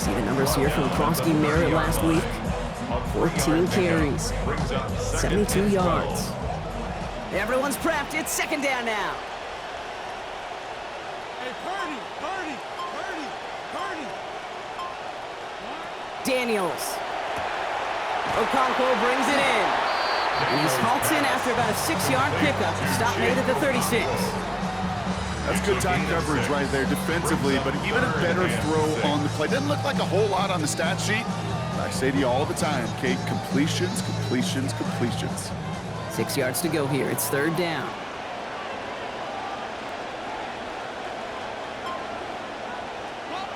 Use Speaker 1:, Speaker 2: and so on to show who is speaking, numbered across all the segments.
Speaker 1: See the numbers here from Krosky Merritt last week. 14 carries, 72 yards. Everyone's prepped. It's second down now.
Speaker 2: Hey, Purdy.
Speaker 1: Daniels. Okonkwo brings it in. And he's halts in after about a 6-yard pickup. Stop made at the 36.
Speaker 3: That's good time coverage right there defensively, but even a better throw on the play. Doesn't look like a whole lot on the stat sheet. But I say to you all the time, Kate, completions.
Speaker 1: 6 yards to go here. It's third down.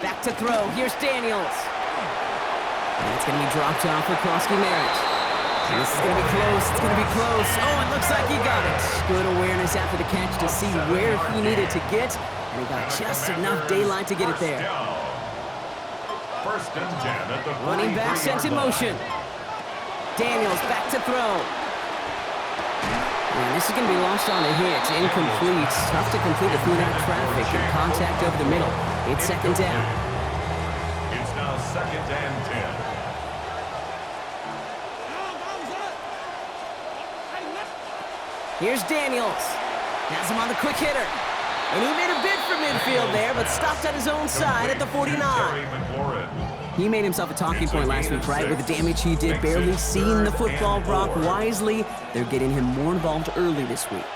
Speaker 1: Back to throw. Here's Daniels. And it's going to be dropped off for Krosky Merritt. And this is going to be close. It's going to be close. Oh, it looks like he got it. Good awareness after the catch to see where he needed to get. And he got just enough daylight to get it there.
Speaker 4: First and 10 at the
Speaker 1: Running back sent in motion. Daniels back to throw. And this is going to be lost on a hit. Incomplete. Tough to complete it through that traffic and contact over the middle. It's second down.
Speaker 4: It's now second and 10.
Speaker 1: Here's Daniels. Has him on the quick hitter. And he made a bid for midfield there, but stopped at his own side at the 49. He made himself a talking point last week, right? With the damage he did, barely seeing the football. Brock wisely, they're getting him more involved early this week.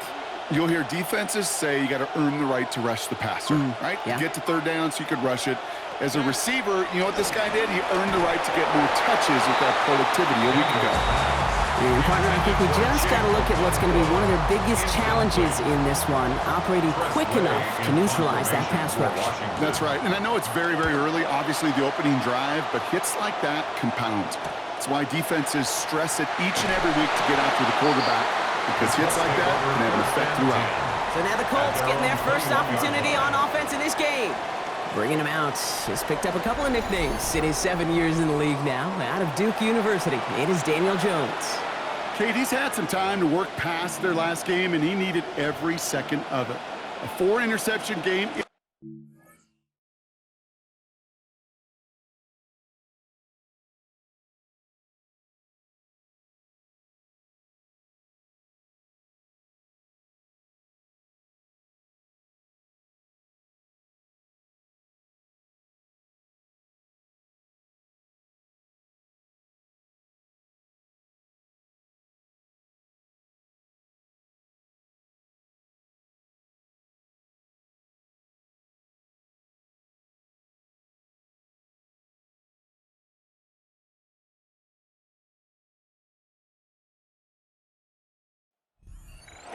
Speaker 3: You'll hear defenses say you got to earn the right to rush the passer, right?
Speaker 1: Yeah.
Speaker 3: Get to third down so you could rush it. As a receiver, you know what this guy did? He earned the right to get more touches with that productivity a week ago.
Speaker 1: And partner, I think we just got to look at what's going to be one of their biggest challenges in this one, operating quick enough to neutralize that pass rush.
Speaker 3: That's right. And I know it's very, very early, obviously the opening drive, but hits like that compound. That's why defenses stress it each and every week to get after the quarterback, because hits like that can have an effect throughout.
Speaker 1: So now the Colts getting their first opportunity on offense in this game. Bringing him out, has picked up a couple of nicknames in his 7 years in the league now. Out of Duke University, it is Daniel Jones.
Speaker 3: Kate, he's had some time to work past their last game, and he needed every second of it. A 4-interception game.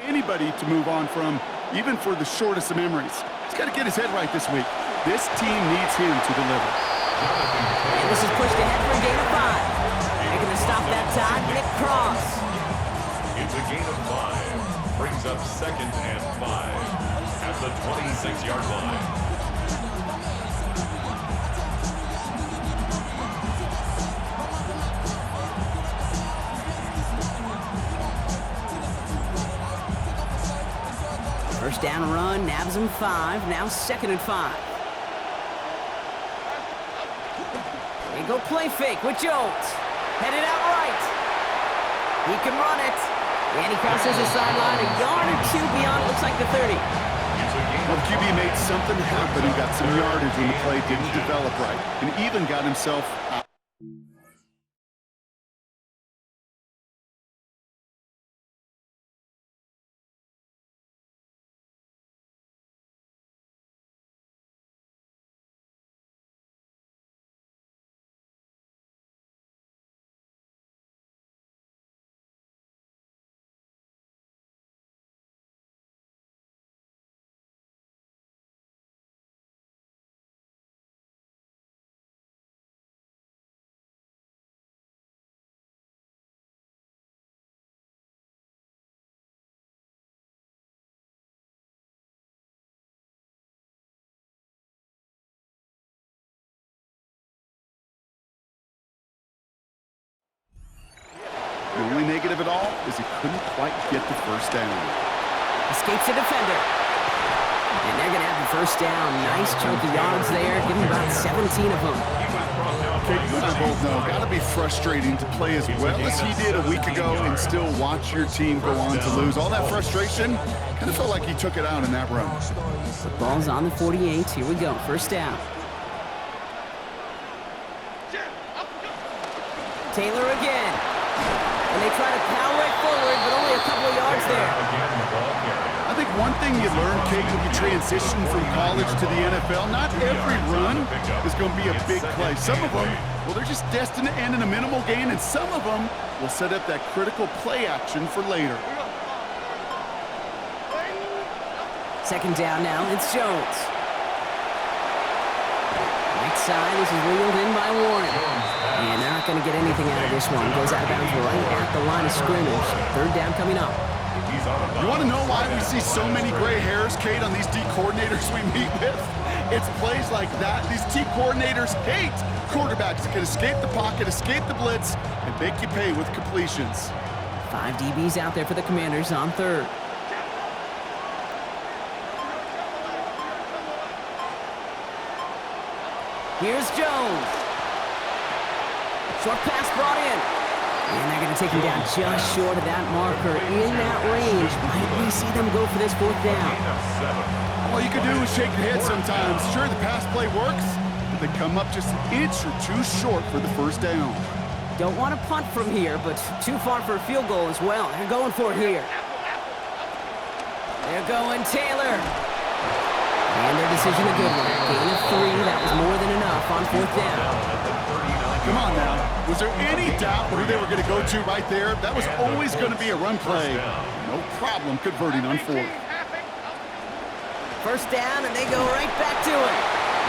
Speaker 3: Anybody to move on from, even for the shortest of memories. He's got to get his head right this week. This team needs him to deliver.
Speaker 1: And this is pushed ahead for a gain of 5. Making the stop that time, Nick Cross.
Speaker 4: It's a gain of 5. Brings up second and 5 at the 26-yard line.
Speaker 1: First down run, nabs him 5, now second and 5. They go play fake with Jones. Headed out right. He can run it. And he crosses the sideline a yard or 2 beyond, looks like the 30.
Speaker 3: Well, QB made something happen. He got some yardage when the play didn't develop right, and even got himself out. The only negative at all is he couldn't quite get the first down.
Speaker 1: Escapes the defender. And they're going to have the first down. Nice chunk of yards there. Give him about 17 of them.
Speaker 3: Okay, you and I both know, got to be frustrating to play as well as he did a week ago and still watch your team go on to lose. All that frustration, kind of felt like he took it out in that run.
Speaker 1: The ball's on the 48. Here we go, first down. Taylor again. And they try to power it forward, but only a couple of yards there.
Speaker 3: I think one thing you learn, Kate, when you transition from college to the NFL, not every run is going to be a big play. Some of them, well, they're just destined to end in a minimal gain, and some of them will set up that critical play action for later.
Speaker 1: Second down now, it's Jones. Right side, this is wheeled in by Warren. And they're not going to get anything out of this one. Goes out of bounds right at the line of scrimmage. Third down coming up.
Speaker 3: You want to know why we see so many gray hairs, Kate, on these D coordinators we meet with? It's plays like that. These D coordinators hate quarterbacks that can escape the pocket, escape the blitz, and make you pay with completions.
Speaker 1: 5 DBs out there for the Commanders on third. Here's Jones. Short pass brought in. And they're going to take him down just short of that marker. In that range, might we see them go for this fourth down?
Speaker 3: All you can do is shake your head sometimes. Sure, the pass play works, but they come up just an inch or two short for the first down.
Speaker 1: Don't want to punt from here, but too far for a field goal as well. They're going for it here. They're going Taylor. And their decision a good one. Gain of 3, that was more than enough on fourth down.
Speaker 3: Come on now. Was there any doubt who they were going to go to right there? That was always going to be a run play. No problem converting on fourth.
Speaker 1: First down, and they go right back to it.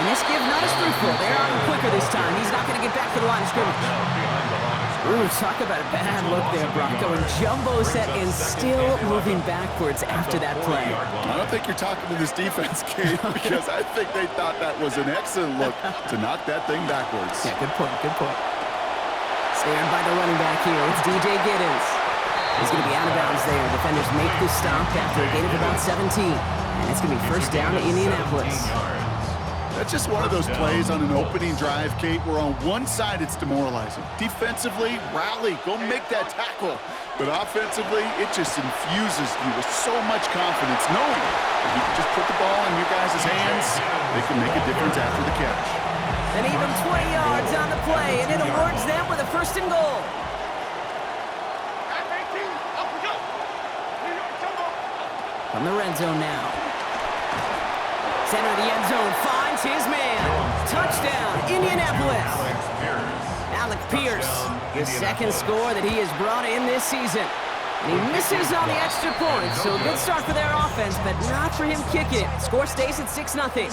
Speaker 1: And this give not as fruitful. They're on him quicker this time. He's not going to get back to the line of scrimmage. Ooh, talk about a bad look there, Bronco. And jumbo set and still moving backwards after that play.
Speaker 3: I don't think you're talking to this defense, Kate, because I think they thought that was an excellent look to knock that thing backwards.
Speaker 1: Yeah, good point, good point. Snared by the running back here. It's DJ Giddens. He's going to be out of bounds there. Defenders make the stop after a gain of about 17. And it's going to be first down to Indianapolis.
Speaker 3: That's just one of those plays on an opening drive, Kate, where on one side it's demoralizing. Defensively, rally, go make that tackle. But offensively, it just infuses you with so much confidence, knowing that you can just put the ball in your guys' hands, they can make a difference after the catch.
Speaker 1: And even 20 yards on the play, and it awards them with a first and goal. From the red zone now. Center of the end zone finds his man. Touchdown, Indianapolis. Alec Pierce, the second score that he has brought in this season. And he misses on the extra point, so a good start for their offense, but not for him kicking it. Score stays at 6-0.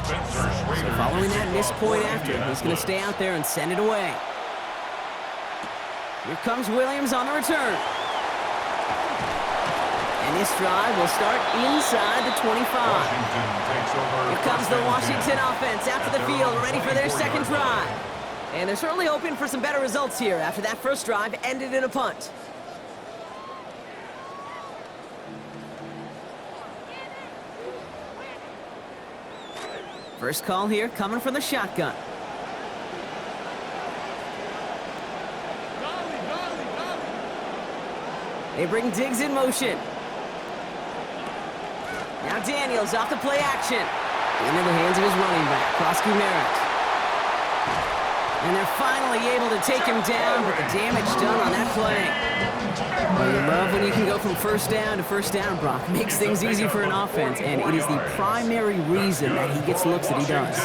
Speaker 1: So following that missed point after, he's going to stay out there and send it away. Here comes Williams on the return. And this drive will start inside the 25. Here comes the Washington offense after the field, ready for their second drive. And they're certainly hoping for some better results here after that first drive ended in a punt. First call here coming from the shotgun. They bring Diggs in motion. Now Daniels off the play action. Into the hands of his running back, Krosky Merritt. And they're finally able to take him down, but the damage done on that play. Well, you love when you can go from first down to first down, Brock. Makes things easy for an offense, and it is the primary reason that he gets looks that he does.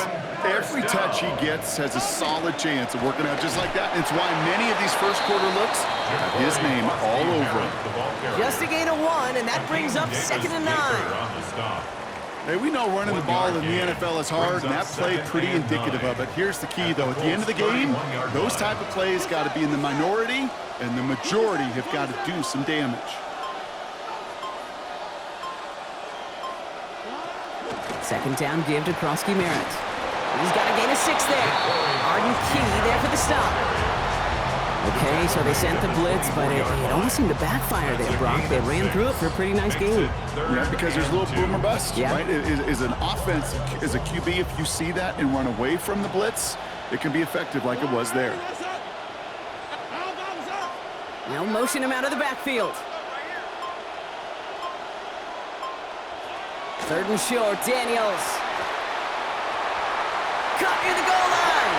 Speaker 3: Every touch he gets has a solid chance of working out just like that. It's why many of these first quarter looks have his name all over them.
Speaker 1: Just a gain of 1, and that brings up 2nd and 9.
Speaker 3: Hey, we know running the ball in the NFL is hard, and that play pretty indicative of it. Here's the key, though. At the end of the game, those type of plays got to be in the minority, and the majority have got to do some damage.
Speaker 1: Second down give to Krosky Merritt. He's got a gain of 6 there. Arden Key there for the stop. Okay, so they sent the blitz, but it almost seemed to backfire there, Brock. They ran through it for a pretty nice game.
Speaker 3: Yeah, because there's a little boom or bust,
Speaker 1: yeah.
Speaker 3: right? Is an offense, as a QB, if you see that and run away from the blitz, it can be effective like it was there.
Speaker 1: Now motion him out of the backfield. 3rd and short, Daniels. Cut near the goal line.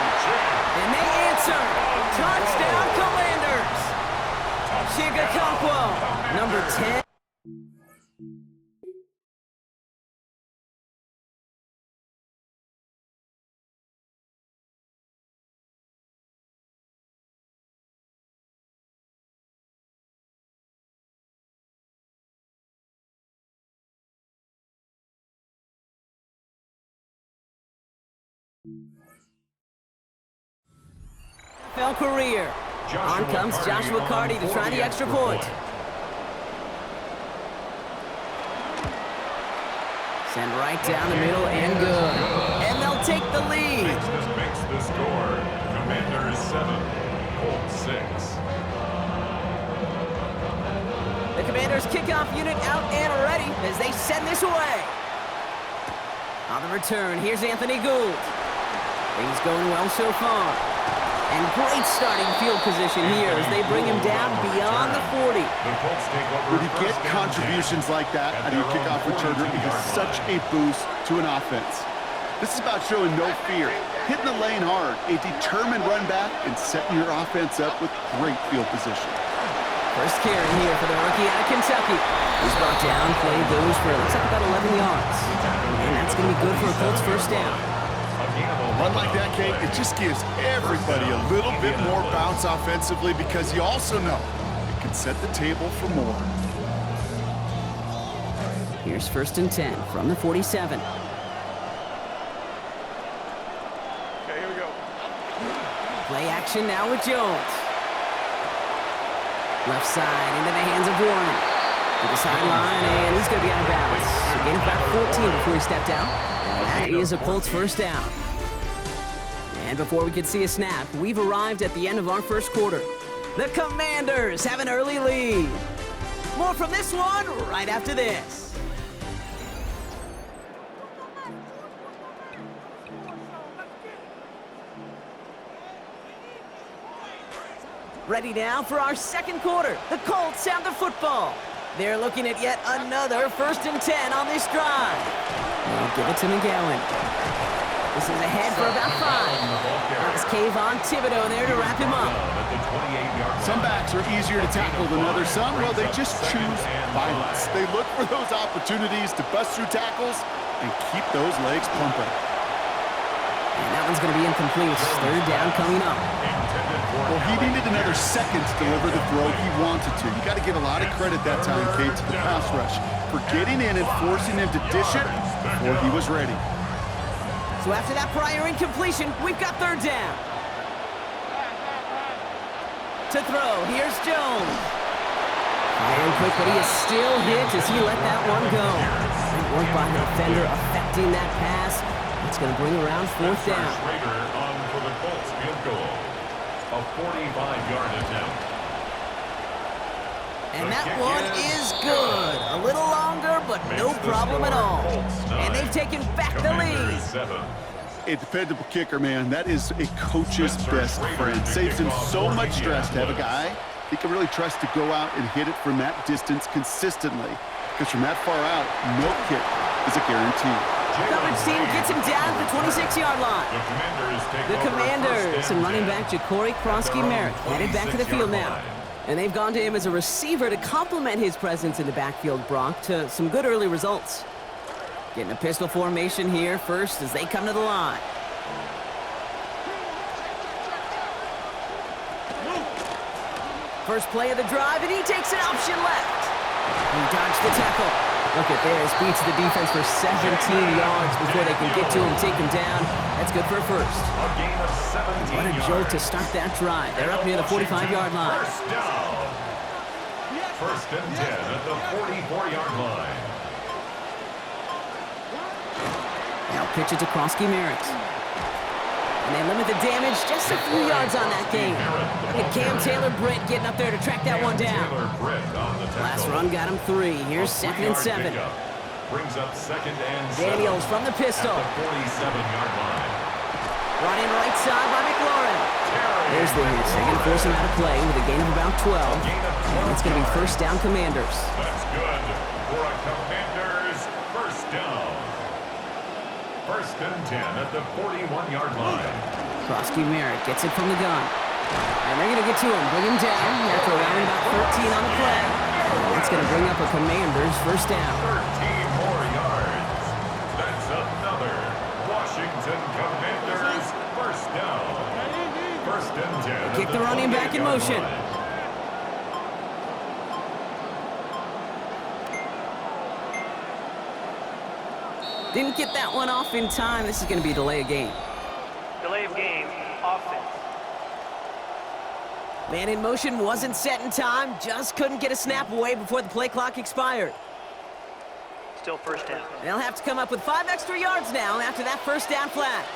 Speaker 1: And they answer. Touchdown, Commanders. Chigakankwo, number 10. NFL career. On comes Joshua Carty to try the extra point. Send right down the middle and good. And they'll take the lead.
Speaker 4: Makes the score. Commanders 7, Colts 6.
Speaker 1: The Commanders kickoff unit out and ready as they send this away. On the return, here's Anthony Gould. Things going well so far. And great starting field position here as they bring him down beyond the 40.
Speaker 3: When you get contributions like that out of your kickoff returner, it is such a boost to an offense. This is about showing no fear, hitting the lane hard, a determined run back, and setting your offense up with great field position.
Speaker 1: First carry here for the rookie out of Kentucky. He's brought down, play goes for, looks like about 11 yards. And that's going to be good for a Colts first down.
Speaker 3: Run like that, Kate, it just gives everybody a little bit more bounce offensively because you also know it can set the table for more.
Speaker 1: Here's 1st and 10 from the 47.
Speaker 3: Okay, here we go.
Speaker 1: Play action now with Jones. Left side into the hands of Warren. To the sideline, and he's going to be out of bounds. So gain about 14 before he stepped out. And that is a Colts first down. And before we could see a snap, we've arrived at the end of our first quarter. The Commanders have an early lead. More from this one right after this. Ready now for our second quarter. The Colts have the football. They're looking at yet another 1st and 10 on this drive. They'll give it to McGowan. This is ahead for about 5. That's Kayvon Thibodeau there to wrap him up.
Speaker 3: Some backs are easier to tackle than others. Some, well, they just choose violence. They look for those opportunities to bust through tackles and keep those legs pumping.
Speaker 1: And that one's going to be incomplete. 3rd down coming up.
Speaker 3: Well, he needed another second to deliver the throw he wanted to. You got to give a lot of credit that time, Kate, to the pass rush for getting in and forcing him to dish it before he was ready.
Speaker 1: So after that prior incompletion, we've got 3rd down. To throw, here's Jones. Firing quick, but he is still hit as he let that one go. Great work by the defender affecting that pass. It's going to bring around 4th down.
Speaker 4: On for the Colts field goal. A 45-yard attempt.
Speaker 1: And that one is good. A little longer, but no problem at all. And they've taken back the lead.
Speaker 3: A dependable kicker, man. That is a coach's best friend. Saves him so much stress to have a guy he can really trust to go out and hit it from that distance consistently. Because from that far out, no kick is a guarantee.
Speaker 1: Coverage team gets him down at the 26-yard line. The Commanders and running back Ja'Cory Krosky-Merritt headed back to the field now. And they've gone to him as a receiver to complement his presence in the backfield, Brock, to some good early results. Getting a pistol formation here first as they come to the line. First play of the drive, and he takes an option left. He dodged the tackle. Look at this, beats the defense for 17 yards before they can get to him, take him down. That's good for a first.
Speaker 4: A gain of 17
Speaker 1: What a jolt to start that drive. They're up near the 45-yard line.
Speaker 4: First down. 1st and 10 at the 44-yard line.
Speaker 1: Now pitch it to Krosky-Merritt. And they limit the damage just a few yards on that game. Look at Cam Taylor-Britt getting up there to track that one down. Last run got him 3. Here's 2nd and 7.
Speaker 4: Brings up 2nd and 7.
Speaker 1: Daniels from the pistol.
Speaker 4: At the 47-yard line.
Speaker 1: Running right side by McLaurin. There's the hit. They're going to force him out of play with a gain of about 12. And it's going to be first down Commanders.
Speaker 4: That's good for a Commanders first down. 1st and 10 at the 41-yard line.
Speaker 1: Krosky Merritt gets it from the gun. And they're going to get to him, bring him down after allowing about 13 on the play. That's going to bring up a Commanders first down.
Speaker 4: 13 more yards. That's another Washington Commanders first down. 1st and 10.
Speaker 1: Kick the running back in motion. Didn't get that one off in time. This is going to be a delay of game.
Speaker 2: Delay of game, offense.
Speaker 1: Man in motion wasn't set in time. Just couldn't get a snap away before the play clock expired.
Speaker 2: Still first down.
Speaker 1: They'll have to come up with 5 extra yards now after that first down flat.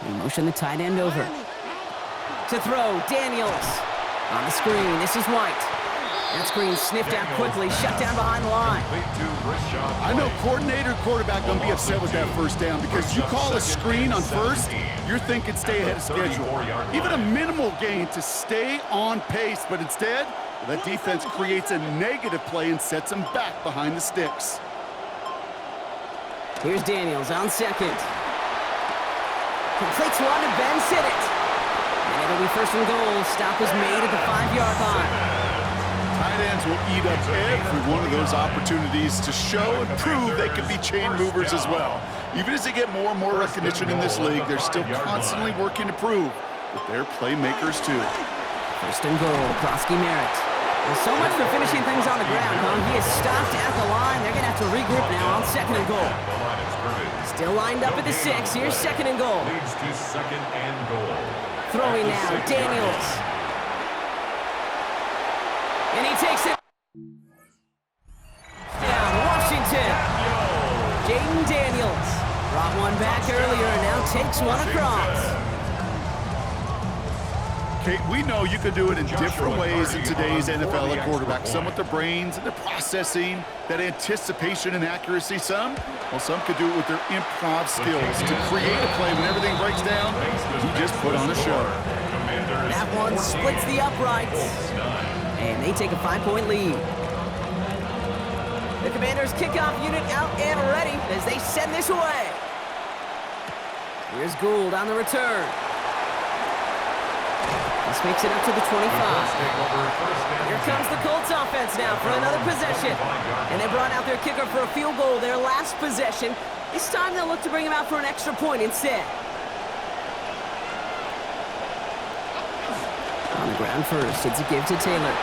Speaker 1: In motion the tight end over. To throw, Daniels. On the screen, this is White. That screen sniffed out quickly, shut down behind the line.
Speaker 3: I know coordinator quarterback going to be upset with that first down because you call a screen on first, you're thinking stay ahead of schedule. Even a minimal gain to stay on pace, but instead, that defense creates a negative play and sets them back behind the sticks.
Speaker 1: Here's Daniels on second. Completes one to Ben Sinnott. And it'll be first and goal. Stop is made at the 5-yard line.
Speaker 3: Tight ends will eat up every one of those opportunities to show and prove they can be chain movers as well. Even as they get more and more recognition in this league, they're still constantly working to prove that they're playmakers too.
Speaker 1: First and goal, Krosky Merritt. Well, so much for finishing things on the ground, huh? He is stopped at the line. They're going to have to regroup now on 2nd and goal. Still lined up at the 6. Here's 2nd and goal.
Speaker 4: Leads to 2nd and goal.
Speaker 1: Throwing now, Daniels. And he takes it down, Washington. Jaden Daniels brought one back earlier and now takes one across.
Speaker 3: Kate, we know you can do it in different ways in today's NFL at quarterback. Some with the brains and the processing, that anticipation and accuracy. Some could do it with their improv skills to create a play when everything breaks down. You just put on a show.
Speaker 1: That one splits the uprights. And they take a 5-point lead. The Commanders' kickoff unit out and ready as they send this away. Here's Gould on the return. This makes it up to the 25. Here comes the Colts offense now for another possession. And they brought out their kicker for a field goal their last possession. This time they'll look to bring him out for an extra point instead. On the ground first, it's a give to Taylor.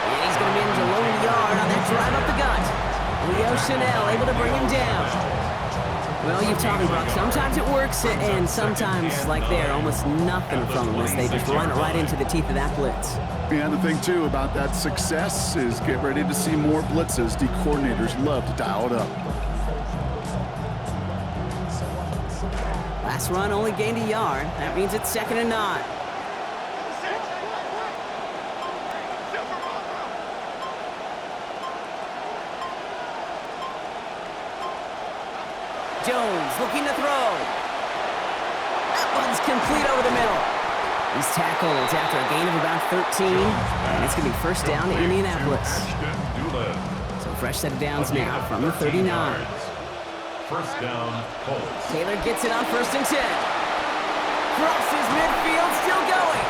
Speaker 1: And he's going to manage a low yard on that drive up the gut. Leo Chanel able to bring him down. Well, you've taught me, Brock. Sometimes it works, and sometimes, like there, almost nothing from them as they just run it right into the teeth of that blitz.
Speaker 3: And the thing, too, about that success is get ready to see more blitzes. The coordinators love to dial it up.
Speaker 1: Last run only gained a yard. That means it's 2nd and 9. Jones looking to throw. That one's complete over the middle. He's tackled after a gain of about 13. And it's going to be first down to Indianapolis. So fresh set of downs now from the 39.
Speaker 4: First down, Colts.
Speaker 1: Taylor gets it on 1st and 10. Crosses midfield, still going.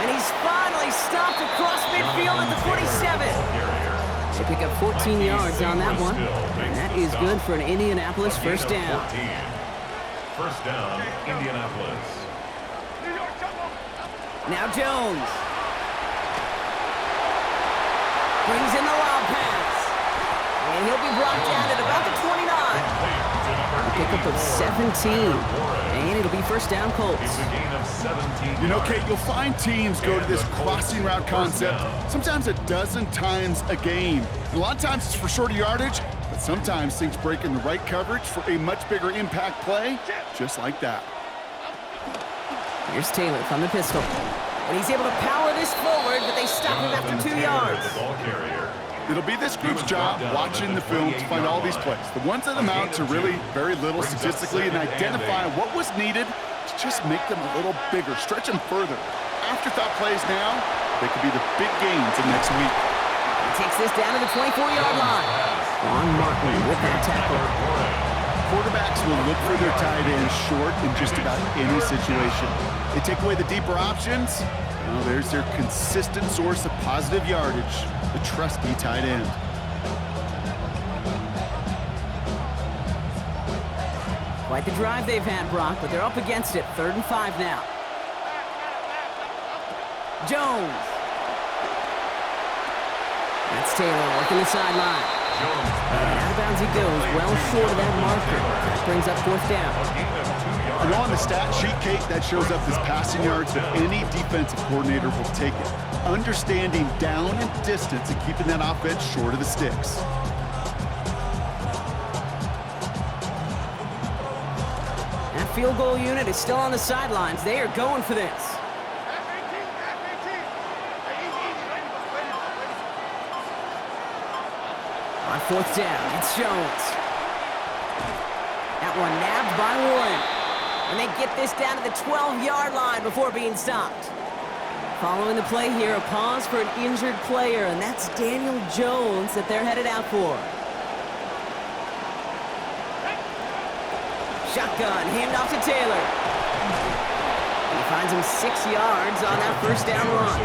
Speaker 1: And he's finally stopped across midfield at the 47. They pick up 14 yards on that one. And that is good for an Indianapolis first down.
Speaker 4: First down, Indianapolis.
Speaker 1: Now Jones. Brings in the lob pass. And he'll be brought down at about the 29. A pickup of 17. And it'll be first down Colts.
Speaker 4: It's a gain of 17.
Speaker 3: You know, Kate, you'll find teams go to this crossing route concept sometimes a dozen times a game. And a lot of times it's for shorter yardage, but sometimes things break in the right coverage for a much bigger impact play, just like that.
Speaker 1: Here's Taylor from the pistol. And he's able to power this forward, but they stop him after 2 yards.
Speaker 4: The ball carrier.
Speaker 3: It'll be this group's job watching the film to find all these plays. The ones that amount to really very little statistically and identify what was needed to just make them a little bigger, stretch them further. Afterthought plays now, they could be the big gains in next week.
Speaker 1: He takes this down to the 24-yard line. Ron Martin with that tackle.
Speaker 3: Quarterbacks will look for their tight end short in just about any situation. They take away the deeper options. Well, there's their consistent source of positive yardage, the trusty tight end.
Speaker 1: Quite the drive they've had, Brock, but they're up against it. 3rd and 5 now. Jones. That's Taylor working the sideline. And out of bounds he goes, well short of that marker. That brings up 4th down.
Speaker 3: You know, on the stat sheet, Kate, that shows up as passing yards, but any defensive coordinator will take it. Understanding down and distance and keeping that offense short of the sticks.
Speaker 1: That field goal unit is still on the sidelines. They are going for this. On 4th down, it's Jones. That one nabbed by Warren. And they get this down to the 12-yard line before being stopped. Following the play here, a pause for an injured player, and that's Daniel Jones that they're headed out for. Shotgun, hand off to Taylor. And he finds him 6 yards on that 1st down run.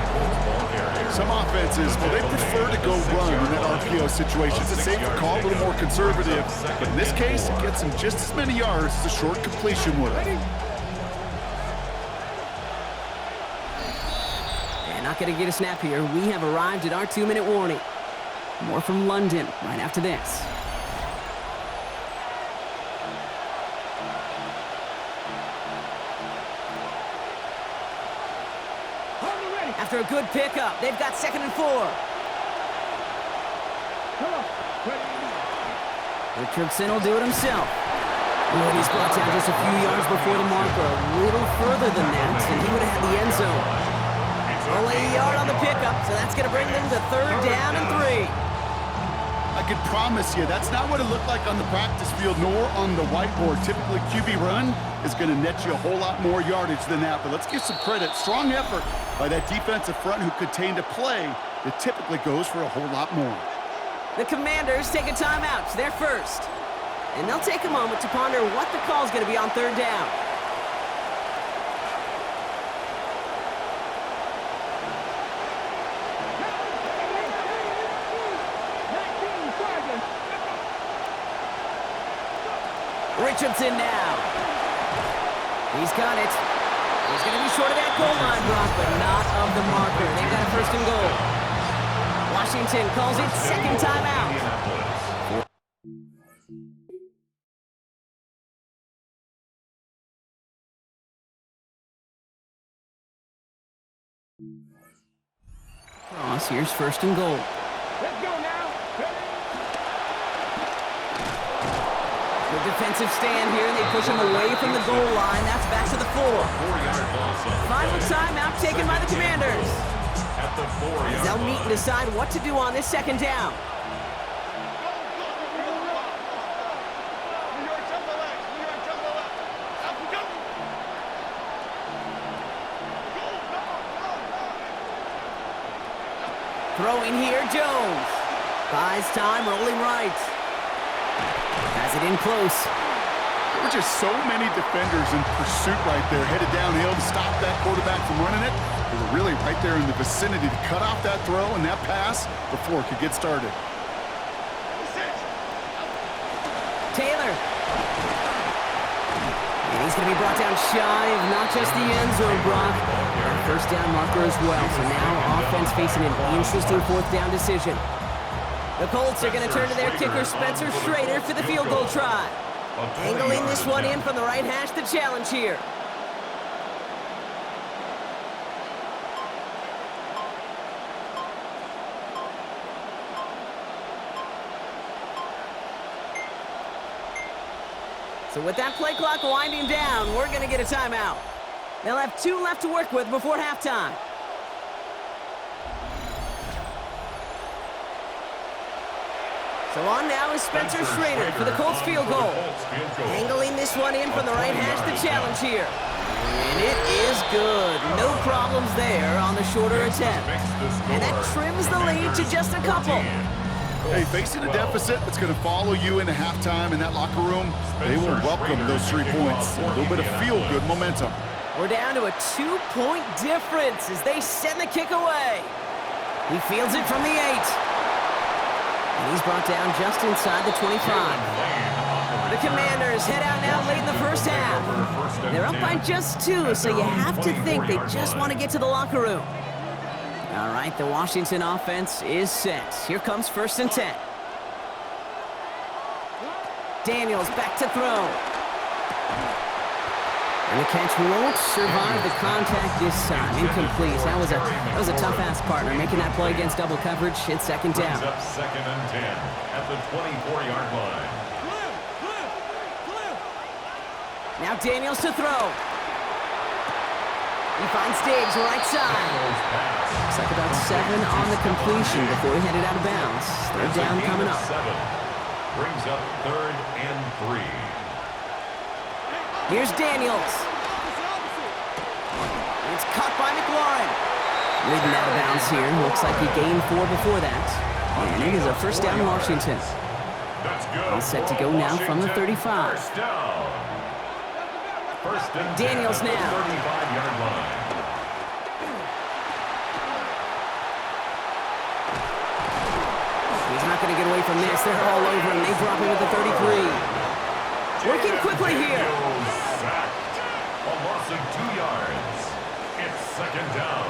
Speaker 3: Some offenses, well, they prefer to go run in that RPO situation. It's a safer call, a little more conservative. But in this case, it gets them just as many yards as a short completion would.
Speaker 1: And not going to get a snap here. We have arrived at our 2-minute warning. More from London right after this. After a good pickup, they've got 2nd and 4. Richardson will do it himself. And he's brought down just a few yards before the marker. A little further than that, and he would have had the end zone. Only a yard on the pickup, so that's going to bring them to 3rd down and 3.
Speaker 3: I can promise you, that's not what it looked like on the practice field, nor on the whiteboard. Typically, QB run is going to net you a whole lot more yardage than that. But let's give some credit. Strong effort by that defensive front who contained a play that typically goes for a whole lot more.
Speaker 1: The Commanders take a timeout. It's their first. And they'll take a moment to ponder what the call is going to be on 3rd down. Richardson now. He's got it. He's going to be short of that goal line, Brock, but not of the marker. They've got a 1st and goal. Washington calls it 2nd timeout. Cross, here's 1st and goal.
Speaker 5: Let's go now.
Speaker 1: Good defensive stand here, and they push him away from the goal line. That's back to the 4.
Speaker 4: 4-yard loss on
Speaker 1: Final timeout taken by the Commanders.
Speaker 4: at the 4-yard
Speaker 1: As they'll meet and decide what to do on this 2nd down. Throwing here, Jones. Buys time, rolling right. Has it in close.
Speaker 3: There were just so many defenders in pursuit right there, headed downhill to stop that quarterback from running it. They were really right there in the vicinity to cut off that throw and that pass before it could get started.
Speaker 1: Taylor. And he's going to be brought down shy of not just the end zone, Brock. 1st down marker as well. So now offense facing an interesting 4th down decision. The Colts are going to turn to their kicker, Spencer Schrader, for the field goal try. Angling this one in from the right hash, the challenge here. So with that play clock winding down, we're going to get a timeout. They'll have 2 left to work with before halftime. So on now is Spencer Schrader for the Colts field goal. Angling this one in from the right hash, the challenge here. And it is good. No problems there on the shorter attempt. And that trims the lead to just a couple.
Speaker 3: Hey, facing a deficit that's going to follow you into halftime in that locker room, they will welcome those 3 points. A little bit of feel-good momentum.
Speaker 1: We're down to a 2-point difference as they send the kick away. He fields it from the 8. And he's brought down just inside the 25. The Commanders head out now late in the first half. They're up by just 2, so you have to think they just want to get to the locker room. All right, the Washington offense is set. Here comes 1st and 10. Daniels back to throw. And the catch won't survive the contact this time. Incomplete. That was a tough ass partner making that play against double coverage. It's 2nd down.
Speaker 4: Up 2nd and 10 at the 24-yard line.
Speaker 1: Now Daniels to throw. He finds Diggs right side. Looks like about 7 on the completion before he headed out of bounds. 3rd down coming up.
Speaker 4: 7. Brings up 3rd and 3.
Speaker 1: Here's Daniels. It's caught by McLaurin. Leading out of bounds here. Looks like he gained 4 before that. And it is a 1st down Washington. All set to go now from the 35. Daniels now.
Speaker 4: 35-yard line.
Speaker 1: He's not going to get away from this. They're all over him. They drop him at the 33. Working quickly here.
Speaker 4: Sacked. A loss of 2 yards. It's 2nd down.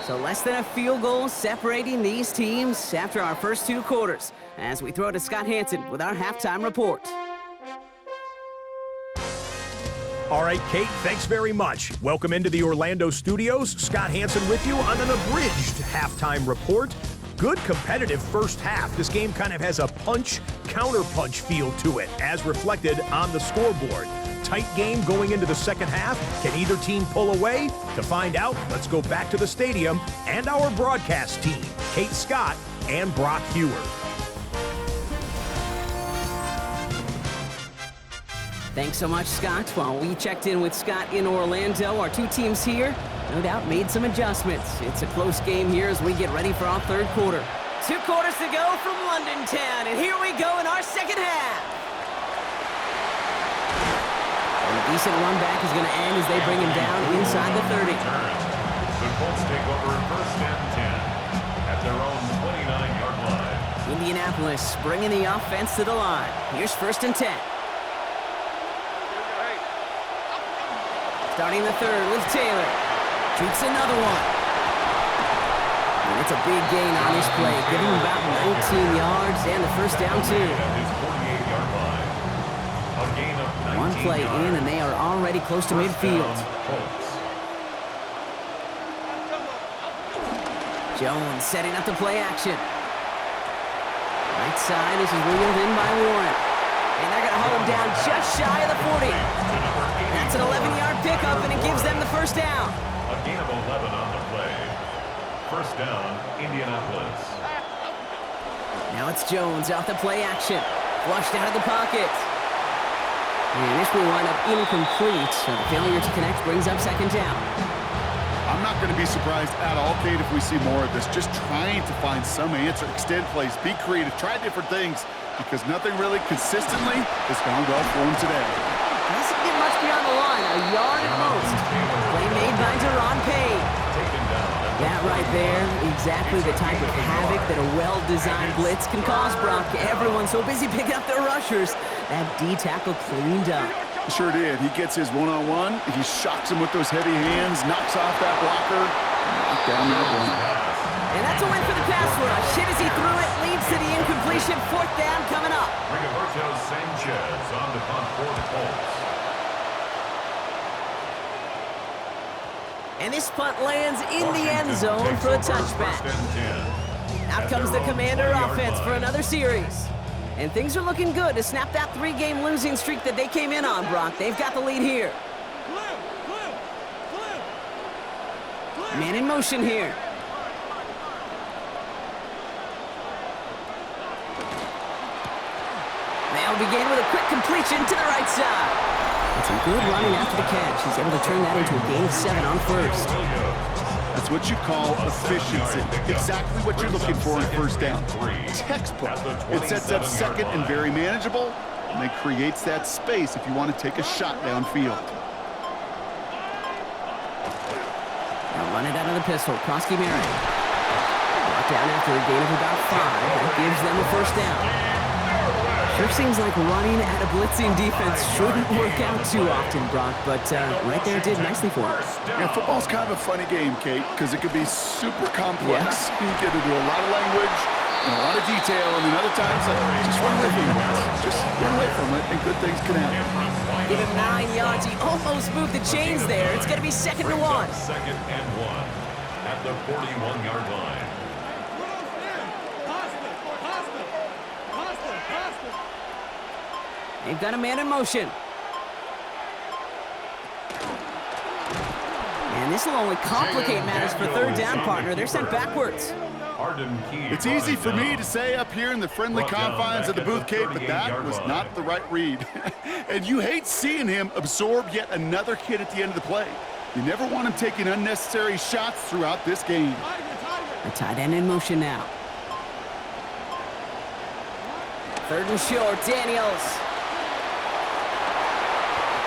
Speaker 1: So less than a field goal separating these teams after our first 2 quarters. As we throw to Scott Hansen with our halftime report.
Speaker 5: All right, Kate, thanks very much. Welcome into the Orlando studios. Scott Hansen with you on an abridged halftime report. Good competitive first half. This game kind of has a punch-counter-punch feel to it, as reflected on the scoreboard. Tight game going into the second half. Can either team pull away? To find out, let's go back to the stadium and our broadcast team, Kate Scott and Brock Hewer.
Speaker 1: Thanks so much, Scott. While we checked in with Scott in Orlando, our 2 teams here, no doubt, made some adjustments. It's a close game here as we get ready for our 3rd quarter. 2 quarters to go from London Town, and here we go in our second half. And a decent run back is going to end as they bring him down inside the 30.
Speaker 4: The Colts take over 1st and 10 at their own 29-yard line.
Speaker 1: Indianapolis bringing the offense to the line. Here's 1st and 10. Starting the 3rd with Taylor. Shoots another one. And it's a big gain on this play, giving him about 19 yards and the 1st down too. One play in and they are already close to midfield. Jones setting up the play action. Right side, this is wheeled in by Warren. And they're going to hold him down just shy of the 40. That's an 11-yard pickup, and it gives them the 1st down.
Speaker 4: A gain of 11 on the play. 1st down, Indianapolis.
Speaker 1: Now it's Jones off the play action. Flushed out of the pocket. And this will wind up incomplete, so the failure to connect brings up 2nd down.
Speaker 3: I'm not going to be surprised at all, Kate, if we see more of this. Just trying to find some answer, extend plays, be creative, try different things, because nothing really consistently has gone well for him today.
Speaker 1: Doesn't get much beyond the line, a yard at most. Play made by Deron Payne. That right there, exactly the type of havoc that a well-designed blitz can cause, Brock. Everyone's so busy picking up their rushers. That D-tackle cleaned up.
Speaker 3: Sure did. He gets his one-on-one. He shocks him with those heavy hands, knocks off that blocker, knocked down that one.
Speaker 1: And that's a win for the pass rush. Hit as he threw it, leads to the incompletion. 4th down coming up.
Speaker 4: Rigoberto Sanchez on the punt for the Colts.
Speaker 1: And this punt lands in the end zone for a touchback. Out comes the Commander offense for another series. And things are looking good to snap that 3-game losing streak that they came in on, Brock. They've got the lead here. Man in motion here. They'll begin with a quick completion to the right side. And some good running after the catch. He's able to turn that into a gain of 7 on first.
Speaker 3: That's what you call efficiency. Exactly what you're looking for in first down. Textbook. It sets up second and very manageable, and it creates that space if you want to take a shot downfield.
Speaker 1: Now run it out of the pistol. Krosky Merritt. Brought down after a gain of about 5. That gives them a first down. Sure seems like running at a blitzing defense shouldn't work out too often, Brock, but right there did nicely for him.
Speaker 3: Yeah, football's kind of a funny game, Kate, because it could be super complex.
Speaker 1: Yeah.
Speaker 3: You get into a lot of language and a lot of detail, and then other times, just run away from it. Just run away from it, and good things can happen.
Speaker 1: Give him 9 yards. He almost moved the chains there. It's going to be 2nd and 1.
Speaker 4: 2nd and 1 at the 41-yard line.
Speaker 1: They've got a man in motion. And this will only complicate matters for 3rd down, partner. They're sent backwards.
Speaker 3: It's easy for me to say up here in the friendly confines of the booth, Kate, but that was not the right read. And you hate seeing him absorb yet another hit at the end of the play. You never want him taking unnecessary shots throughout this game.
Speaker 1: The tight end in motion now. 3rd and short, Daniels.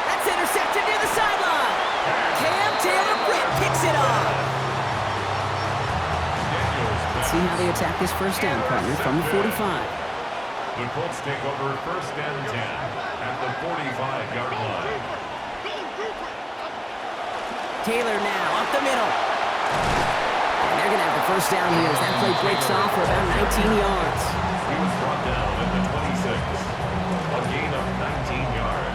Speaker 1: That's intercepted near the sideline. Cam Taylor-Britt picks it up. Let's see how they attack this first down, partner, from the 45.
Speaker 4: The Colts take over 1st and 10 at the 45-yard line.
Speaker 1: Taylor now up the middle. And they're going to have the first down here as that play breaks off for about 19 yards.
Speaker 4: He was brought down at the 26. A gain of 19 yards.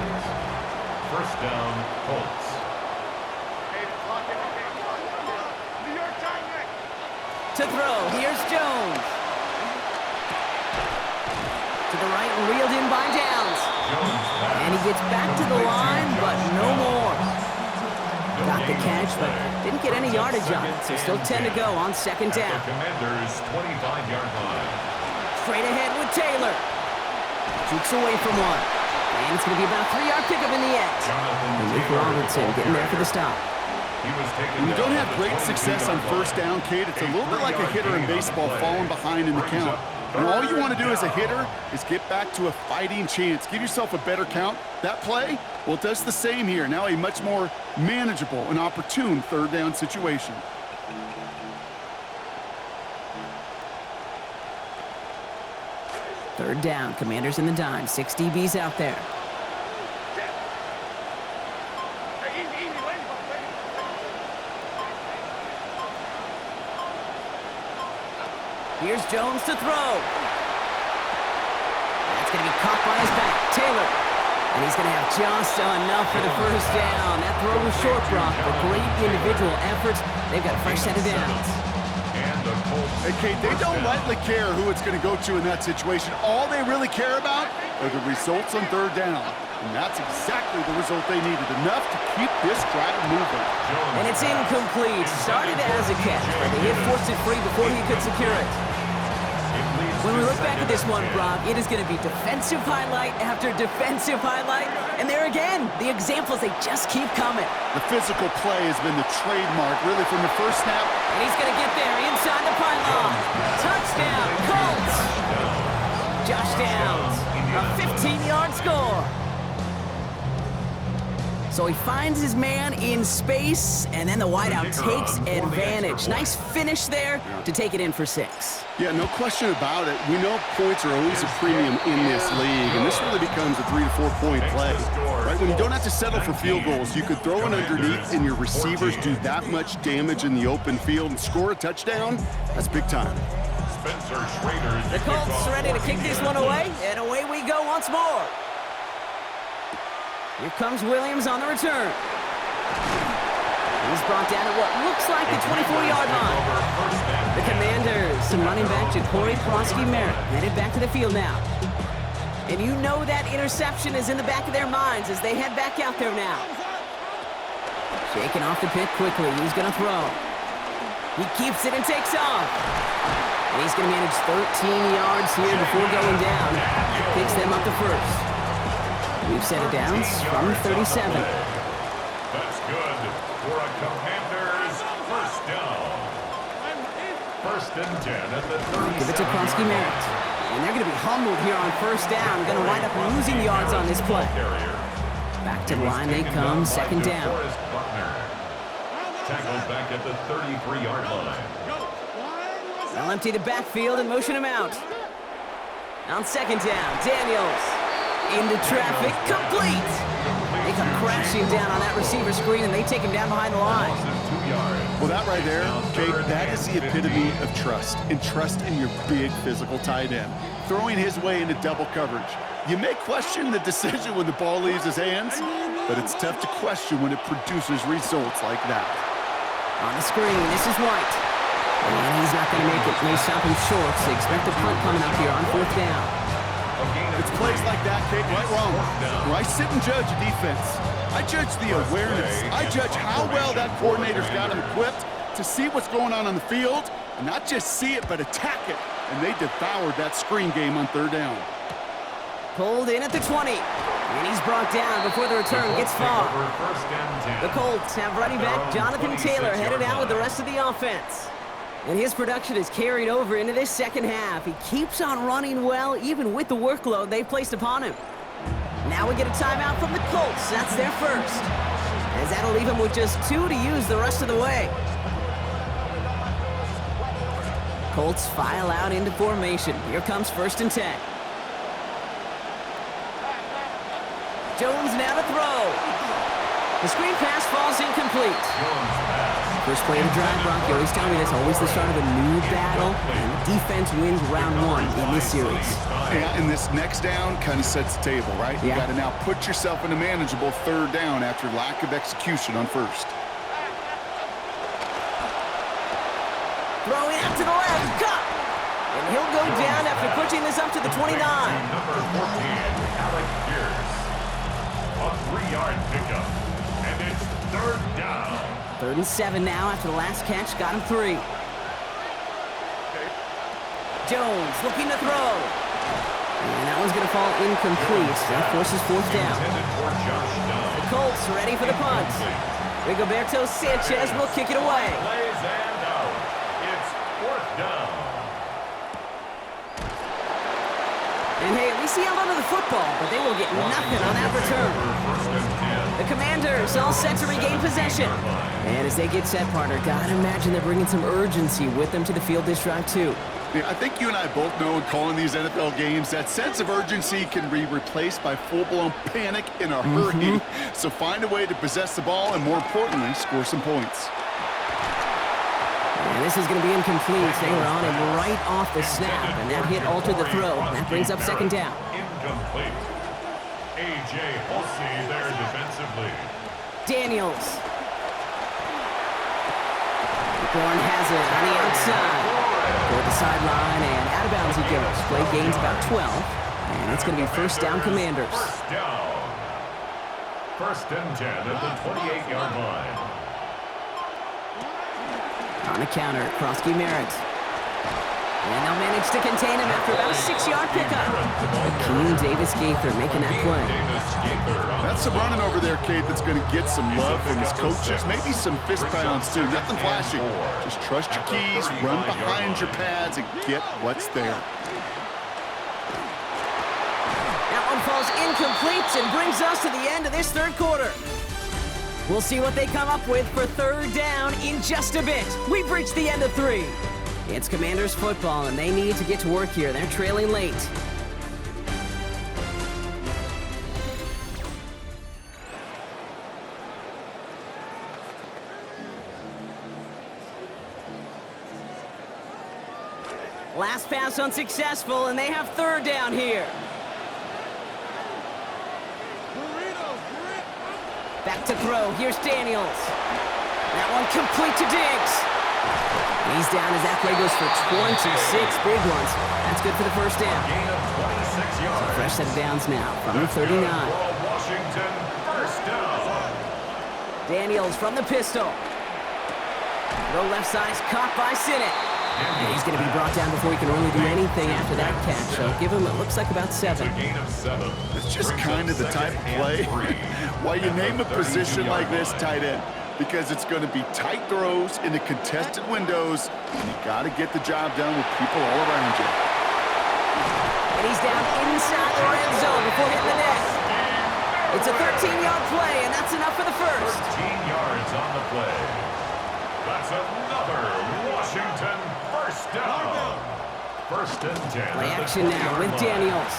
Speaker 4: First down, Colts.
Speaker 1: To throw, here's Jones. To the right and reeled in by Downs. And he gets back to the line, but no more. Got the catch, but didn't get any yardage on it, so still 10 to go on 2nd down.
Speaker 4: Commanders 25-yard line.
Speaker 1: Straight ahead with Taylor. Jukes away from one. And it's going to be about a 3-yard pickup in the end. And Nick Robertson getting there for the stop.
Speaker 3: When you don't have great success on first down, Kate, it's a little bit like a hitter in baseball falling behind in the count. And all you want to do as a hitter is get back to a fighting chance. Give yourself a better count. That play, well, it does the same here. Now a much more manageable and opportune 3rd down situation.
Speaker 1: Third down, Commanders in the dime. 6 DBs out there. Here's Jones to throw. That's going to be caught by his back. Taylor. And he's going to have just enough for the first down. That throw was short, Brock, but great individual efforts. They've got a fresh set of downs.
Speaker 3: Hey, Kate, they don't lightly care who it's going to go to in that situation. All they really care about are the results on 3rd down. And that's exactly the result they needed. Enough to keep this drive moving.
Speaker 1: And it's incomplete. Started as a catch, but the hit forced it free before he could secure it. When we look back at this one, Brock, it is going to be defensive highlight after defensive highlight. And there again, the examples, they just keep coming.
Speaker 3: The physical play has been the trademark, really, from the first snap.
Speaker 1: And he's going to get there inside the pylon. Touchdown, Colts. Josh Downs, a 15-yard score. So he finds his man in space, and then the wideout takes advantage. Nice finish there to take it in for 6.
Speaker 3: Yeah, no question about it. We know points are always a premium in this league, and this really becomes a 3 to 4 point play. Right? When you don't have to settle for field goals, you could throw it underneath, and your receivers do that much damage in the open field and score a touchdown. That's big time.
Speaker 1: The Colts ready to kick this one away, and away we go once more. Here comes Williams on the return. He's brought down at what looks like the 24-yard line. The Commanders, some running back Ja'Cory Krosky Merritt, headed back to the field now. And you know that interception is in the back of their minds as they head back out there now. Shaking off the pit quickly. He's going to throw. He keeps it and takes off. And he's going to manage 13 yards here before going down. That picks them up to first. We've set it down from 37.
Speaker 4: That's good for a Commanders first down. First and 10 at the 37.
Speaker 1: Give it to Krosky Merritt. And they're going to be humbled here on first down. Going to wind up losing yards on this play. Back to the line they come, second down.
Speaker 4: Tackled back at the 33-yard line.
Speaker 1: They'll empty the backfield and motion him out. On second down, Daniels. Into traffic, complete. They come crashing down on that receiver screen, and they take him down behind the line.
Speaker 3: Well, that right there, Kate, that is the epitome of trust. And trust in your big physical tight end. Throwing his way into double coverage. You may question the decision when the ball leaves his hands, but it's tough to question when it produces results like that.
Speaker 1: On the screen, this is White. And he's not going to make it. They stop him short, so expect a punt coming up here on fourth down.
Speaker 3: It's plays like that, Kate, right wrong. Where I sit and judge a defense. I judge the awareness. I judge how well that coordinator's got him equipped to see what's going on the field, and not just see it, but attack it. And they devoured that screen game on third down.
Speaker 1: Pulled in at the 20. And he's brought down before the return gets far. The Colts have running back Jonathan Taylor headed out with the rest of the offense. And his production is carried over into this second half. He keeps on running well, even with the workload they've placed upon him. Now we get a timeout from the Colts. That's their first. As that'll leave him with just 2 to use the rest of the way. Colts file out into formation. Here comes first and 10. Jones now to throw. The screen pass falls incomplete. First play of the drive, Brock. You always tell me that's always the start of a new battle, and the defense wins round 1 in this series.
Speaker 3: Yeah, and this next down kind of sets the table, right? You got to now put yourself in a manageable third down after lack of execution on first.
Speaker 1: Throwing out to the left, cut! And he'll go down after pushing this up to the 29.
Speaker 4: Number 14, Alec Pierce. A 3-yard pickup, and it's third down.
Speaker 1: 3rd and 7 now after the last catch. Got him 3. Jones looking to throw. And that one's going to fall incomplete. That forces fourth down. The Colts ready for the punt. Rigoberto Sanchez will kick it away.
Speaker 4: Plays and out. It's fourth down.
Speaker 1: And hey, at least he held onto the football, but they will get nothing on that return. The Commanders all set to regain possession. And as they get set, partner, gotta imagine they're bringing some urgency with them to the field this drive, too.
Speaker 3: Yeah, I think you and I both know in calling these NFL games, that sense of urgency can be replaced by full-blown panic in a hurry. So find a way to possess the ball and, more importantly, score some points.
Speaker 1: And this is going to be incomplete. They were on him right off the snap, and that hit altered the throw. That brings up second down.
Speaker 4: Incomplete. A.J. Hulsey there defensively.
Speaker 1: Daniels. Bourne has it on the outside. Toward the sideline, and out of bounds he goes. Play gains about 12, and it's going to be first down, Commanders.
Speaker 4: First down. First and 10 at the 28-yard line.
Speaker 1: On the counter, Krosky Merritt. And they'll manage to contain him after about a 6-yard pickup. Akeem Davis-Gaither making that play.
Speaker 3: That's some running over there, Kate, that's going to get some love from his coaches. Maybe some fist pounds, too. Nothing flashy. Just trust your keys, run behind your pads, and get what's there.
Speaker 1: That one falls incomplete and brings us to the end of this third quarter. We'll see what they come up with for third down in just a bit. We've reached the end of 3. It's Commanders football, and they need to get to work here. They're trailing late. Last pass unsuccessful, and they have third down here. Back to throw. Here's Daniels. That one complete to Diggs. He's down as that play goes for 26 big ones. That's good for the first down.
Speaker 4: Gain of 26 yards.
Speaker 1: Fresh set of downs now from the 39.
Speaker 4: For a Washington first down.
Speaker 1: Daniels from the pistol. Throw left side is caught by Sinnott. And he's going to be brought down before he can really do anything after that catch. So give him, it looks like about 7.
Speaker 4: A gain of 7.
Speaker 3: It's just kind of the type of play why you name a position like this tight end, because it's going to be tight throws in the contested windows, and you got to get the job done with people all around you.
Speaker 1: And he's down inside the red zone before hitting the net. It's a 13-yard play, and that's enough for the first.
Speaker 4: 13 yards on the play. That's another Washington first down. First and 10.
Speaker 1: Play action now with Daniels.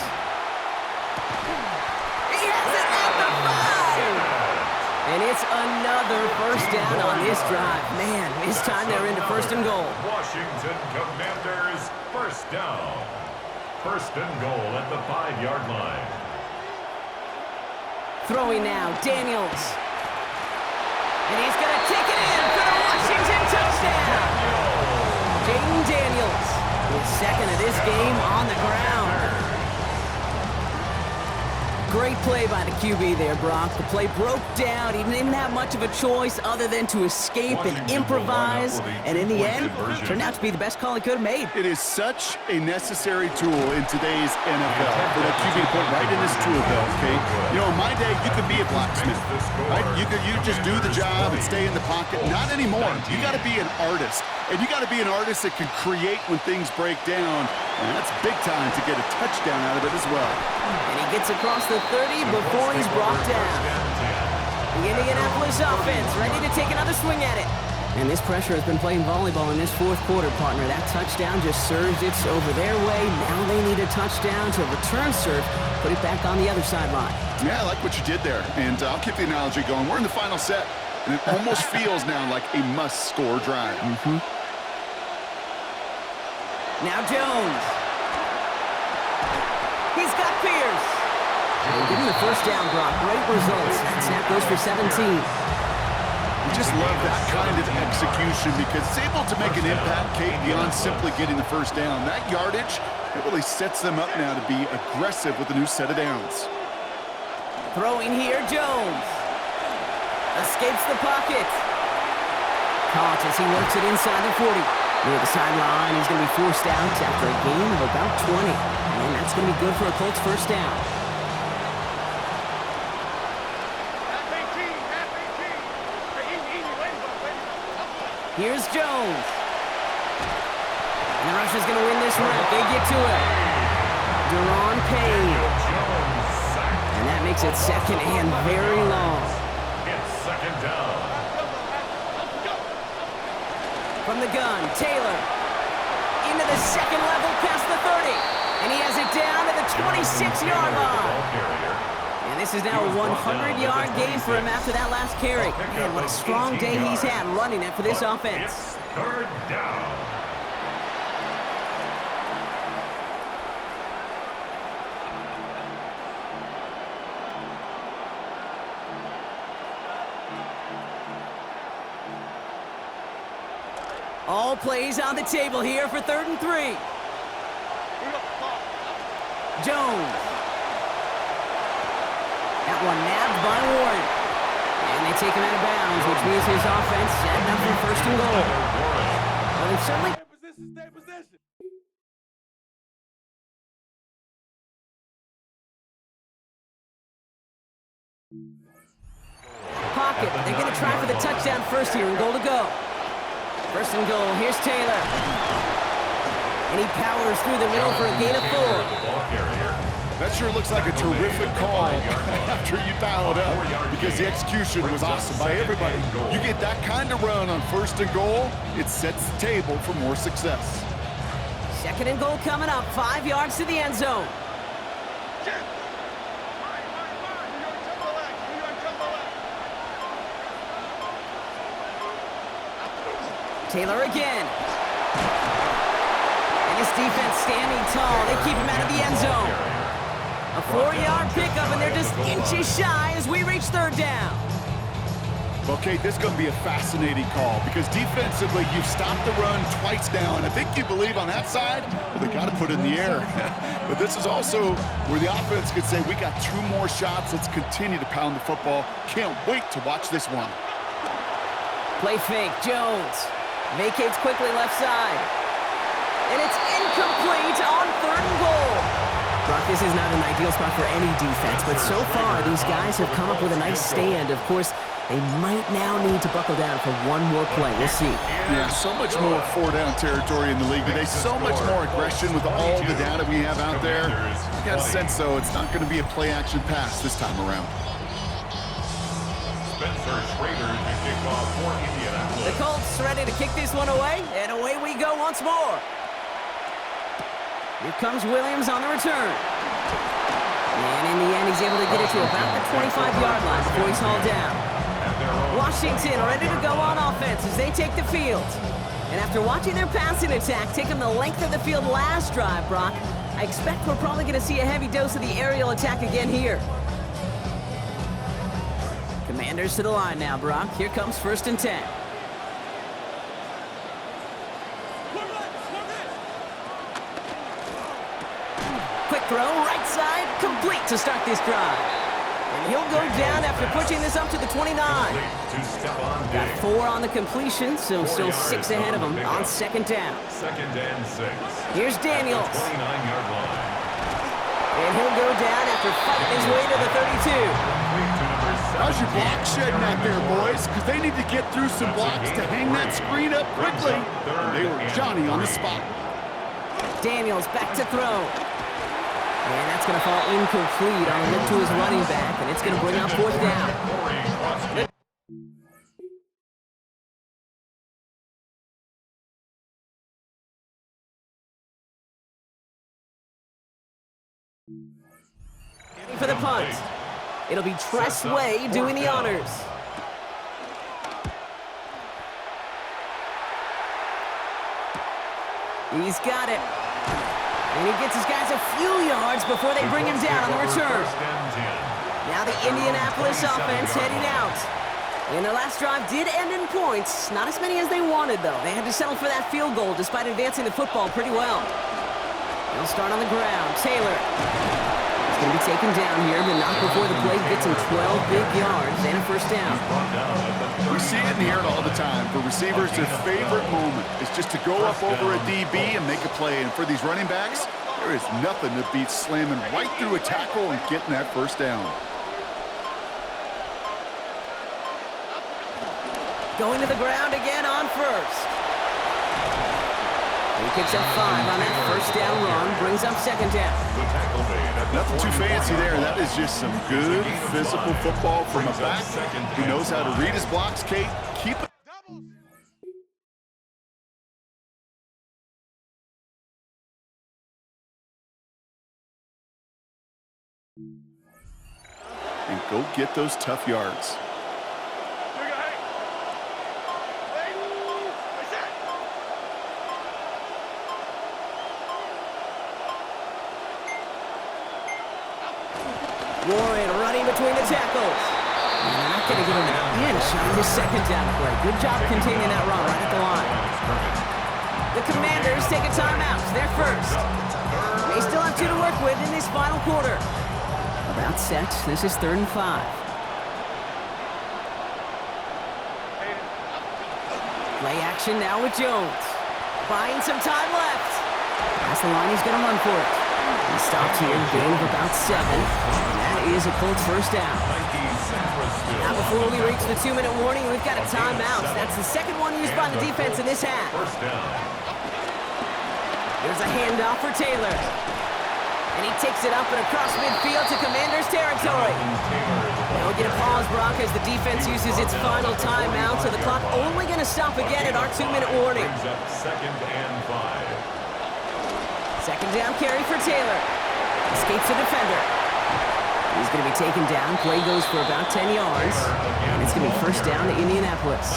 Speaker 1: He has it at the 5! And it's another first down on this drive. Man, this time they're into first and goal.
Speaker 4: Washington Commanders first down. First and goal at the 5-yard line.
Speaker 1: Throwing now, Daniels. And he's going to take it in for the Washington touchdown. Jaden Daniels, his second of this game on the ground. Great play by the QB there, Brock. The play broke down. He didn't have much of a choice other than to escape and improvise. And in the end, turned out to be the best call he could have made.
Speaker 3: It is such a necessary tool in today's NFL for that QB to put right in his tool belt, okay? You know, in my day, you could be a blacksmith, right? You just do the job and stay in the pocket. Not anymore. You got to be an artist. And you got to be an artist that can create when things break down. And that's big time to get a touchdown out of it as well.
Speaker 1: And he gets across the 30 before he's brought down. The Indianapolis offense ready to take another swing at it. And this pressure has been playing volleyball in this fourth quarter, partner. That touchdown just surged it over their way. Now they need a touchdown to return serve, put it back on the other sideline.
Speaker 3: Yeah, I like what you did there. And I'll keep the analogy going. We're in the final set, and it almost feels now like a must-score drive.
Speaker 1: Now Jones. He's got Pierce. Give him the first down, Brock. Great results. That snap goes for 17.
Speaker 3: We just love that kind of execution because it's able to make an impact, Kate, beyond simply getting the first down. That yardage, it really sets them up now to be aggressive with a new set of downs.
Speaker 1: Throwing here, Jones. Escapes the pocket. Caught as he works it inside the 40. Near the sideline, he's going to be forced out after a gain of about 20. And that's going to be good for a Colts first down. Here's Jones. And the Russians going to win this round. They get to it. Deron Payne. And that makes it second and very long.
Speaker 4: It's second down.
Speaker 1: From the gun, Taylor. Into the second level past the 30. And he has it down to the 26-yard line. And this is now a 100-yard game for him after that last carry. Man, what a strong day he's had running it for this offense.
Speaker 4: It's third down.
Speaker 1: All plays on the table here for 3rd and 3. Jones. That one nabbed by Warren. And they take him out of bounds, which means his offense set up for first and goal. Well, they've certainly...
Speaker 6: Stay position.
Speaker 1: Pocket. They're going to try for the touchdown first here and goal to go. First and goal. Here's Taylor. And he powers through the middle for a gain of 4.
Speaker 3: That sure looks like a terrific call after you dialed up because the execution was awesome by everybody. You get that kind of run on first and goal, it sets the table for more success.
Speaker 1: Second and goal coming up. 5 yards to the end zone. Taylor again. And this defense standing tall. They keep him out of the end zone. A 4-yard pickup, and they're just inches shy as we reach third down.
Speaker 3: Well, Kate, this is going to be a fascinating call because defensively, you've stopped the run twice now, and I think you believe on that side, well, they got to put it in the air. But this is also where the offense could say, we got 2 more shots. Let's continue to pound the football. Can't wait to watch this one.
Speaker 1: Play fake, Jones. Vacates quickly left side. And it's incomplete on 3rd and goal. Brock, this is not an ideal spot for any defense, but so far, these guys have come up with a nice stand. Of course, they might now need to buckle down for one more play. We'll see.
Speaker 3: Yeah, so much more 4-down territory in the league today. So much more aggression with all the data we have out there. I got a sense, though, it's not going to be a play-action pass this time around.
Speaker 4: Spencer Schrader to kick off for Indianapolis.
Speaker 1: The Colts ready to kick this one away, and away we go once more. Here comes Williams on the return. And in the end, he's able to get it to about the 25-yard line before he's hauled down. Washington ready to go on offense as they take the field. And after watching their passing attack take them the length of the field last drive, Brock, I expect we're probably going to see a heavy dose of the aerial attack again here. Commanders to the line now, Brock. Here comes 1st and 10. Quick throw, right side, complete to start this drive. And he'll go down after pushing this up to the 29. Got 4 on the completion, so still 6 ahead of him on 2nd down.
Speaker 4: 2nd and 6.
Speaker 1: Here's Daniels.
Speaker 4: 29-yard line.
Speaker 1: And he'll go down after fighting his way to the 32.
Speaker 3: How's your block shedding out there, boys? Because they need to get through some blocks to hang that screen up quickly. And they were Johnny on the spot.
Speaker 1: Daniels back to throw. And that's going to fall incomplete on a look to his running back, and it's going to bring up 4th down. For the punt. It'll be Tress Way doing the honors. He's got it. And he gets his guys a few yards before they bring him down on the return. Now the Indianapolis offense heading out. And their last drive did end in points. Not as many as they wanted, though. They had to settle for that field goal despite advancing the football pretty well. They'll start on the ground. Taylor. He's going to be taken down here, but not before the play gets him 12 big yards and a 1st down.
Speaker 3: We see it and hear it all the time. For receivers, their favorite moment is just to go up over a DB and make a play. And for these running backs, there is nothing that beats slamming right through a tackle and getting that 1st down.
Speaker 1: Going to the ground again on 1st. He picks up 5 on that 1st down run, brings up 2nd down.
Speaker 3: Nothing too fancy there. That is just some good physical football from a back who knows how to read his blocks, Kate. Keep it. And go get those tough yards.
Speaker 1: Warren running between the tackles. And they're not going to give him an inch on this 2nd down play. Good job containing that run right at the line. The Commanders take a timeout. They're first. They still have 2 to work with in this final quarter. About set. This is 3rd and 5. Play action now with Jones. Buying some time left. That's the line. He's going to run for it. He stopped here, gain of about 7. And that is a Colts 1st down. Now before we reach the 2-minute warning, we've got a timeout. That's the 2nd one used by the defense in this half. There's a handoff for Taylor. And he takes it up and across midfield to Commanders territory. Now we'll get a pause, Brock, as the defense uses its final timeout, so the clock only going to stop again at our 2-minute warning.
Speaker 4: 2nd and 5.
Speaker 1: 2nd down carry for Taylor. Escapes the defender. He's going to be taken down. Play goes for about 10 yards. And it's going to be 1st down to Indianapolis.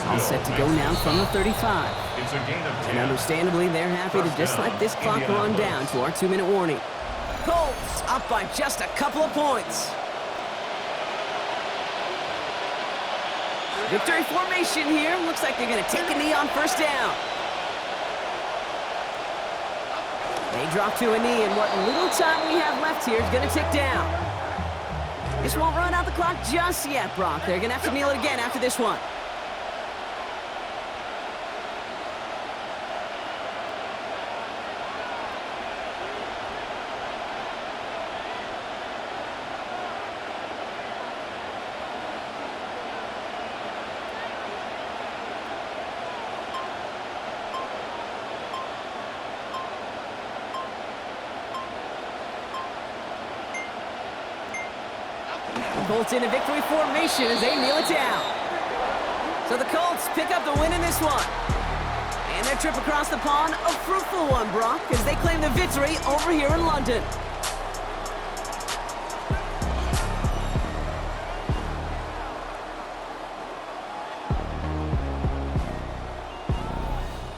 Speaker 1: All set to go now from the 35. And understandably, they're happy to just let this clock run down to our 2-minute warning. Colts up by just a couple of points. Victory formation here. Looks like they're going to take a knee on first down. They drop to a knee, and what little time we have left here is going to tick down. This won't run out the clock just yet, Brock. They're going to have to kneel it again after this one. Colts in a victory formation as they kneel it down. So the Colts pick up the win in this one. And their trip across the pond, a fruitful one, Brock, as they claim the victory over here in London.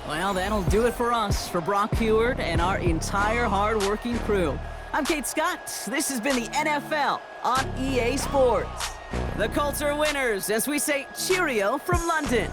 Speaker 1: Well, that'll do it for us, for Brock Heward and our entire hard-working crew. I'm Kate Scott. This has been the NFL on EA Sports. The Colts are winners as we say cheerio from London.